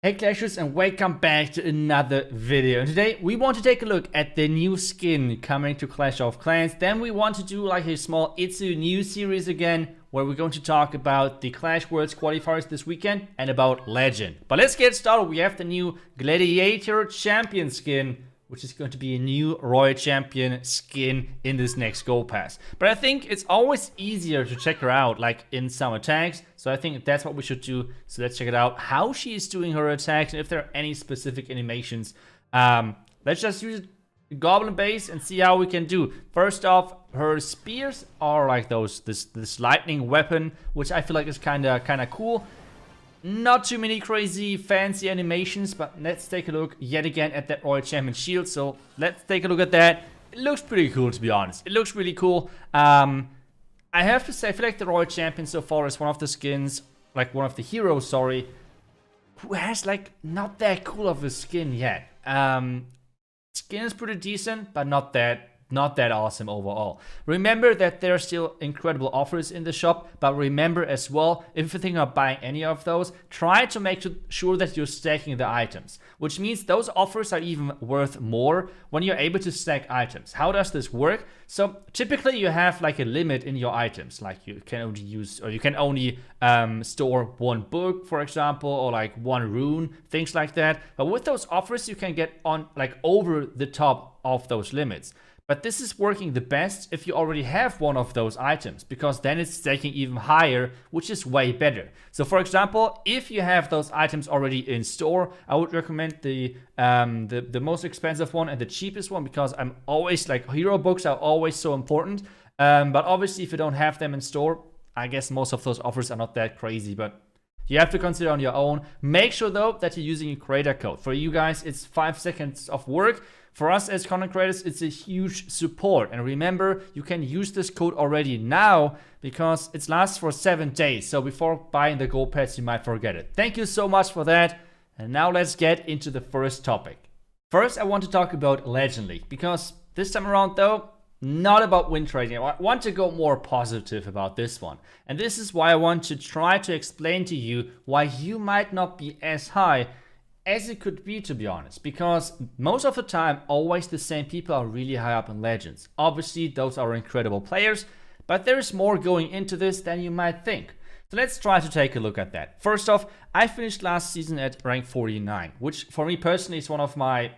Hey Clashers, and welcome back to another video. And today we want to take a look at the new skin coming to Clash of Clans. Then we want to do like a small Itsu news series again, where we're going to talk about the Clash Worlds qualifiers this weekend and about Legend. But let's get started. We have the new Gladiator champion skin, which is going to be a new Royal Champion skin in this next Go Pass. But I think it's always easier to check her out, like in some attacks. So I think that's what we should do. So let's check it out, how she is doing her attacks, and if there are any specific animations. Let's just use the Goblin base and see how we can do. First off, her spears are like this lightning weapon, which I feel like is kind of cool. Not too many crazy fancy animations, but let's take a look yet again at that Royal Champion shield. So let's take a look at that. It looks pretty cool, to be honest. It looks really cool. I have to say, I feel like the Royal Champion so far is one of the skins, like one of the heroes, sorry, who has like not that cool of a skin yet. Skin is pretty decent, but not that awesome overall. Remember that there are still incredible offers in the shop, but remember as well, if you're thinking of buying any of those, try to make sure that you're stacking the items, which means those offers are even worth more when you're able to stack items. How does this work? So typically you have like a limit in your items, like you can only use, or you can only store one book, for example, or like one rune, things like that. But with those offers, you can get on like over the top of those limits. But this is working the best if you already have one of those items, because then it's stacking even higher, which is way better. So for example, if you have those items already in store, I would recommend the most expensive one and the cheapest one, because I'm always like, hero books are always so important. But obviously if you don't have them in store, I guess most of those offers are not that crazy, but you have to consider on your own. Make sure though that you're using a creator code. For you guys, it's 5 seconds of work. For us as content creators, it's a huge support. And remember, you can use this code already now because it lasts for 7 days. So before buying the Gold Pass, you might forget it. Thank you so much for that. And now let's get into the first topic. First, I want to talk about Legend League, because this time around though, not about win trading. I want to go more positive about this one. And this is why I want to try to explain to you why you might not be as high as it could be, to be honest, because most of the time, always the same people are really high up in Legends. Obviously, those are incredible players, but there is more going into this than you might think. So let's try to take a look at that. First off, I finished last season at rank 49, which for me personally is one of my,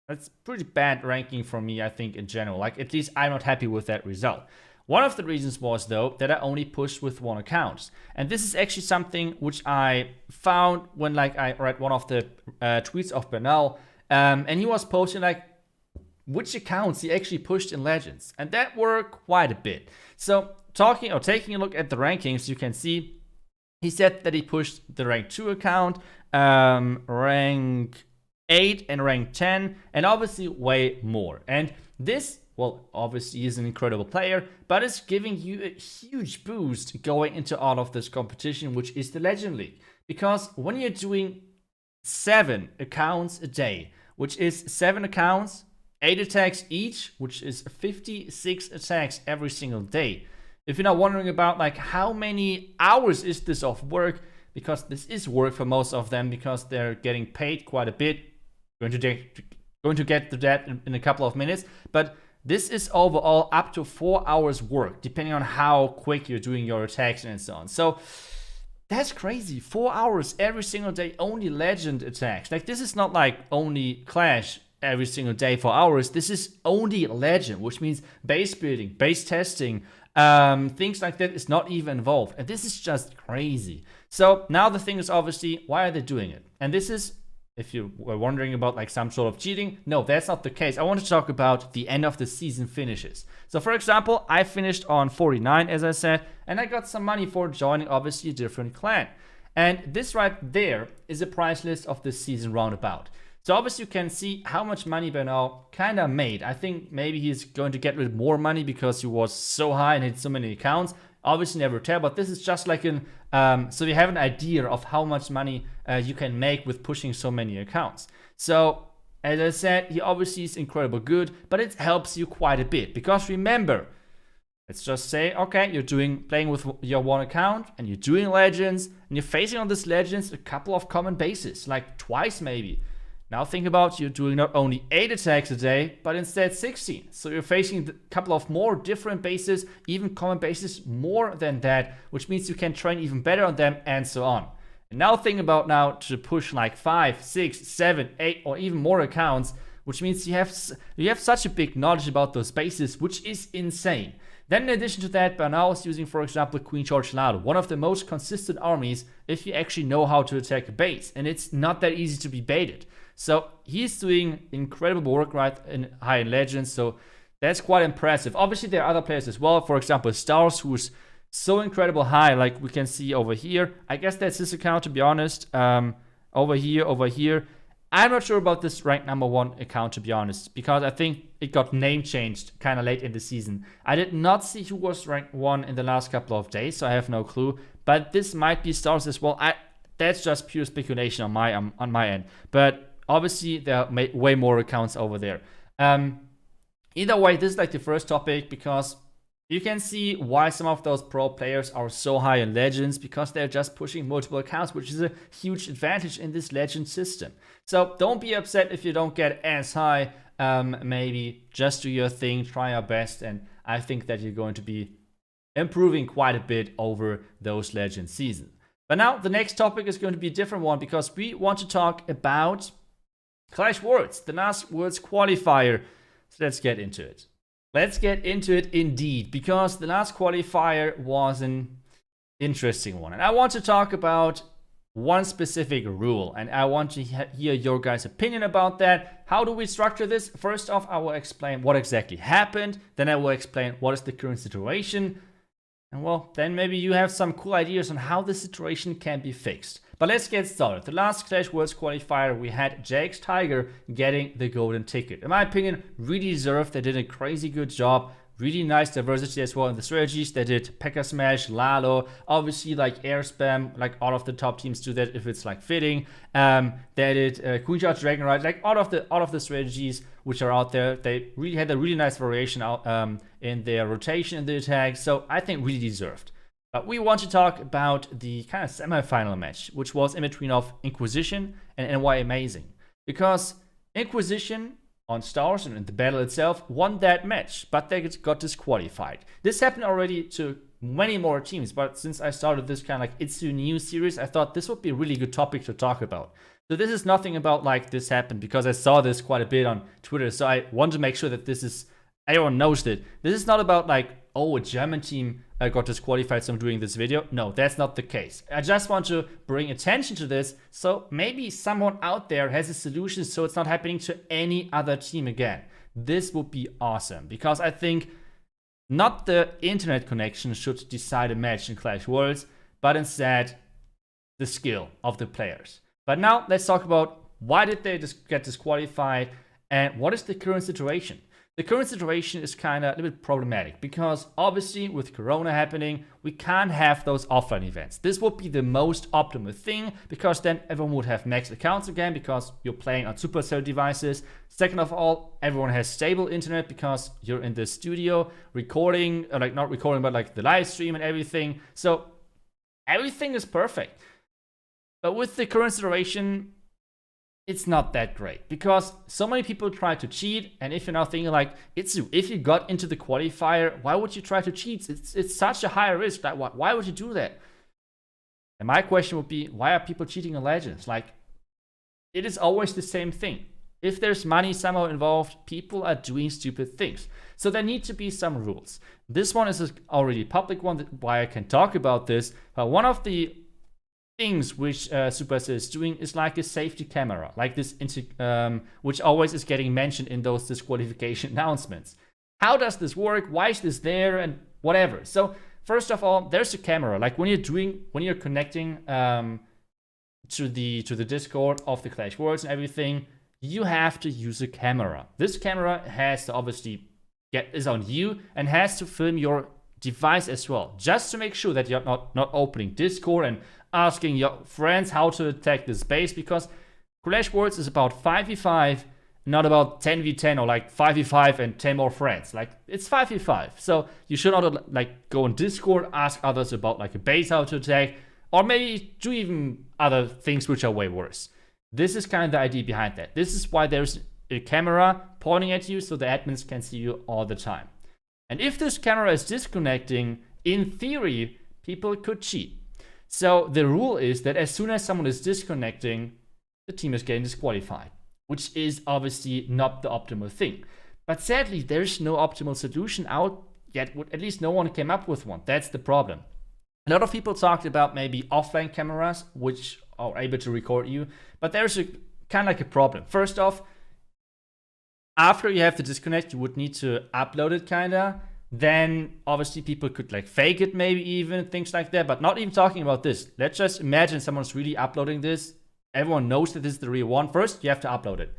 that's pretty bad ranking for me, I think, in general. Like, at least I'm not happy with that result. One of the reasons was, though, that I only pushed with one account. And this is actually something which I found when like I read one of the tweets of Bernal. And he was posting like which accounts he actually pushed in Legends. And that were quite a bit. So taking a look at the rankings, you can see he said that he pushed the rank 2 account, rank 8 and rank 10, and obviously way more. And this, well, obviously he's an incredible player, but it's giving you a huge boost going into all of this competition, which is the Legend League. Because when you're doing 7 accounts a day, which is 7 accounts, 8 attacks each, which is 56 attacks every single day. If you're not wondering about like how many hours is this of work, because this is work for most of them, because they're getting paid quite a bit. Going to get to that in a couple of minutes, but this is overall up to 4 hours work, depending on how quick you're doing your attacks and so on. So that's crazy. 4 hours every single day, only Legend attacks. Like, this is not like only Clash every single day for hours. This is only Legend, which means base building, base testing, things like that is not even involved. And this is just crazy. So now the thing is, obviously, why are they doing it? And this is, if you were wondering about like some sort of cheating, no, that's not the case. I want to talk about the end of the season finishes. So for example, I finished on 49, as I said, and I got some money for joining obviously a different clan. And this right there is a price list of this season roundabout. So obviously you can see how much money Bernal kind of made. I think maybe he's going to get rid of more money because he was so high and had so many accounts. Obviously never tell, but this is just like an so you have an idea of how much money you can make with pushing so many accounts. So as I said, he obviously is incredible good, but it helps you quite a bit, because remember, Let's just say, okay, you're playing with your one account and you're doing legends and you're facing on this legends a couple of common bases, like twice maybe. Now think about you're doing not only 8 attacks a day, but instead 16. So you're facing a couple of more different bases, even common bases more than that, which means you can train even better on them and so on. And now think about now to push like 5, 6, 7, 8 or even more accounts, which means you have such a big knowledge about those bases, which is insane. Then in addition to that, Bernal is using, for example, Queen George Lado, one of the most consistent armies if you actually know how to attack a base. And it's not that easy to be baited. So he's doing incredible work right in high legends. So that's quite impressive. Obviously, there are other players as well. For example, Stars, who's so incredible high, like we can see over here. I guess that's his account, to be honest. Over here. I'm not sure about this rank number 1 account, to be honest, because I think it got name changed kind of late in the season. I did not see who was rank 1 in the last couple of days, so I have no clue. But this might be Stars as well. That's just pure speculation on my end. But obviously, there are way more accounts over there. Either way, this is like the first topic because you can see why some of those pro players are so high in legends, because they're just pushing multiple accounts, which is a huge advantage in this legend system. So don't be upset if you don't get as high. Maybe just do your thing, try your best, and I think that you're going to be improving quite a bit over those legend seasons. But now the next topic is going to be a different one because we want to talk about Clash Worlds, the last Worlds qualifier. So let's get into it. Let's get into it indeed, because the last qualifier was an interesting one. And I want to talk about one specific rule, and I want to hear your guys' opinion about that. How do we structure this? First off, I will explain what exactly happened. Then I will explain what is the current situation. And well, then maybe you have some cool ideas on how the situation can be fixed. But let's get started. The last Clash Worlds qualifier, we had JX Tiger getting the golden ticket. In my opinion, really deserved. They did a crazy good job. Really nice diversity as well in the strategies. They did P.E.K.K.A. Smash, Lalo, obviously like air spam, like all of the top teams do that if it's like fitting. They did Queen Charge Dragon Ride, like all of the strategies which are out there. They really had a really nice variation out in their rotation in the attack. So I think really deserved. But we want to talk about the kind of semi-final match, which was in between of Inquisition and NY Amazing. Because Inquisition on Stars and in the battle itself won that match, but they got disqualified. This happened already to many more teams, but since I started this kind of like It's a New series, I thought this would be a really good topic to talk about. So this is nothing about like this happened, because I saw this quite a bit on Twitter, so I want to make sure that this is, everyone knows that. This is not about like, oh, a German team got disqualified, so I'm doing this video. No, that's not the case. I just want to bring attention to this, so maybe someone out there has a solution so it's not happening to any other team again. This would be awesome, because I think not the internet connection should decide a match in Clash Worlds, but instead the skill of the players. But now let's talk about why did they get disqualified and what is the current situation. The current situation is kind of a little bit problematic because obviously with Corona happening, we can't have those offline events. This would be the most optimal thing because then everyone would have max accounts again because you're playing on Supercell devices. Second of all, everyone has stable internet because you're in the studio recording, or like not recording, but like the live stream and everything. So everything is perfect. But with the current situation, it's not that great because so many people try to cheat. And if you're now thinking like, if you got into the qualifier, why would you try to cheat? It's such a high risk. Like, why would you do that? And my question would be, why are people cheating on Legends? Like, it is always the same thing. If there's money somehow involved, people are doing stupid things. So there need to be some rules. This one is an already public one, why I can talk about this. But one of the things which Supercell is doing is like a safety camera, like this, which always is getting mentioned in those disqualification announcements. How does this work? Why is this there? And whatever. So first of all, there's a camera. Like when you're connecting to the Discord of the Clash Worlds and everything, you have to use a camera. This camera has to obviously is on you and has to film your device as well, just to make sure that you're not opening Discord and asking your friends how to attack this base, because Clash Worlds is about 5v5 not about 10v10 or like 5v5 and 10 more friends. Like, it's 5v5. So you should not like go on Discord, ask others about like a base how to attack, or maybe do even other things which are way worse. This is kind of the idea behind that. This is why there's a camera pointing at you so the admins can see you all the time. And if this camera is disconnecting, in theory, people could cheat. So the rule is that as soon as someone is disconnecting, the team is getting disqualified, which is obviously not the optimal thing. But sadly, there's no optimal solution out yet. At least no one came up with one. That's the problem. A lot of people talked about maybe offline cameras, which are able to record you. But there's a kind of like a problem. First off, after you have to disconnect, you would need to upload it kinda. Then obviously people could like fake it, maybe even things like that. But not even talking about this. Let's just imagine someone's really uploading this. Everyone knows that this is the real one. First, you have to upload it.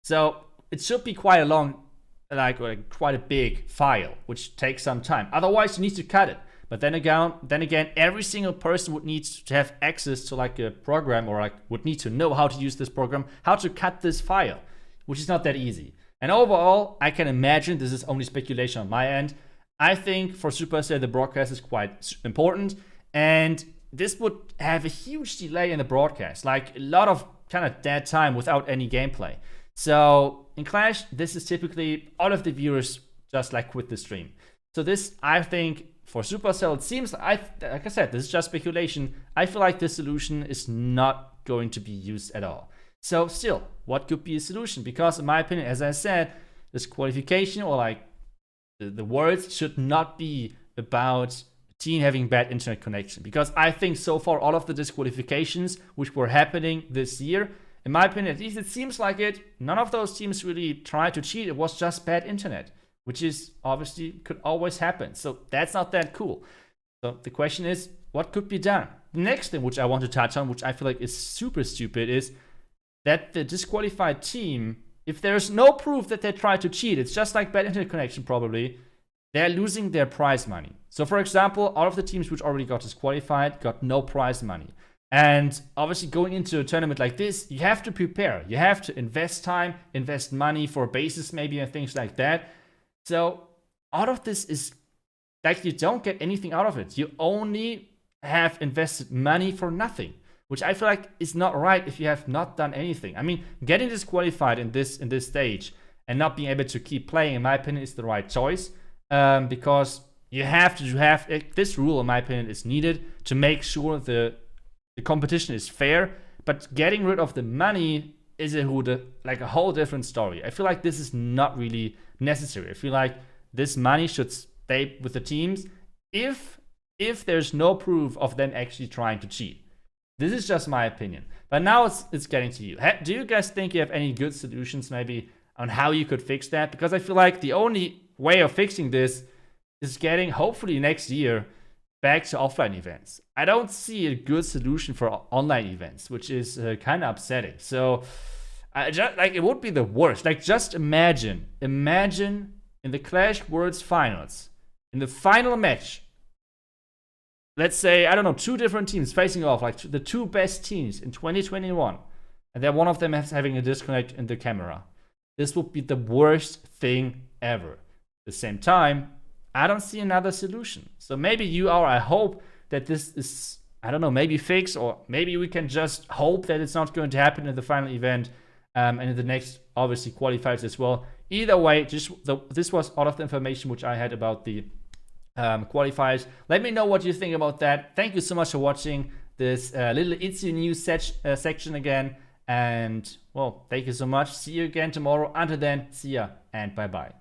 So it should be quite a long, like quite a big file, which takes some time. Otherwise, you need to cut it. But then again, every single person would need to have access to like a program, or like would need to know how to use this program, how to cut this file, which is not that easy. And overall, I can imagine, this is only speculation on my end, I think for Supercell, the broadcast is quite important. And this would have a huge delay in the broadcast, like a lot of kind of dead time without any gameplay. So in Clash, this is typically all of the viewers just like quit the stream. So this, I think, for Supercell, it seems, like I said, this is just speculation. I feel like this solution is not going to be used at all. So still, what could be a solution? Because in my opinion, as I said, disqualification or like the words should not be about a team having bad internet connection. Because I think so far all of the disqualifications which were happening this year, in my opinion, at least it seems like it, none of those teams really tried to cheat. It was just bad internet, which is obviously could always happen. So that's not that cool. So the question is, what could be done? The next thing which I want to touch on, which I feel like is super stupid, is that the disqualified team, if there's no proof that they tried to cheat, it's just like bad internet connection probably, they're losing their prize money. So for example, all of the teams which already got disqualified got no prize money. And obviously going into a tournament like this, you have to prepare. You have to invest time, invest money for bases maybe and things like that. So all of this is like you don't get anything out of it. You only have invested money for nothing, which I feel like is not right if you have not done anything. I mean, getting disqualified in this stage and not being able to keep playing, in my opinion, is the right choice. Because you have to have this rule, in my opinion, is needed to make sure the competition is fair. But getting rid of the money is a whole different story. I feel like this is not really necessary. I feel like this money should stay with the teams if there's no proof of them actually trying to cheat. This is just my opinion. But now it's getting to you. Do you guys think you have any good solutions maybe on how you could fix that? Because I feel like the only way of fixing this is getting, hopefully next year, back to offline events. I don't see a good solution for online events, which is kind of upsetting. So it would be the worst. Like, just imagine in the Clash Worlds finals, in the final match, let's say, I don't know, 2 different teams facing off, like the 2 best teams in 2021, and then one of them is having a disconnect in the camera. This would be the worst thing ever. At the same time, I don't see another solution. So maybe I hope that this is, I don't know, maybe fixed, or maybe we can just hope that it's not going to happen in the final event, and in the next, obviously, qualifiers as well. Either way, this was all of the information which I had about the qualifiers. Let me know what you think about that. Thank you so much for watching this little itsy news section again. And, well, thank you so much. See you again tomorrow. Until then, see ya and bye-bye.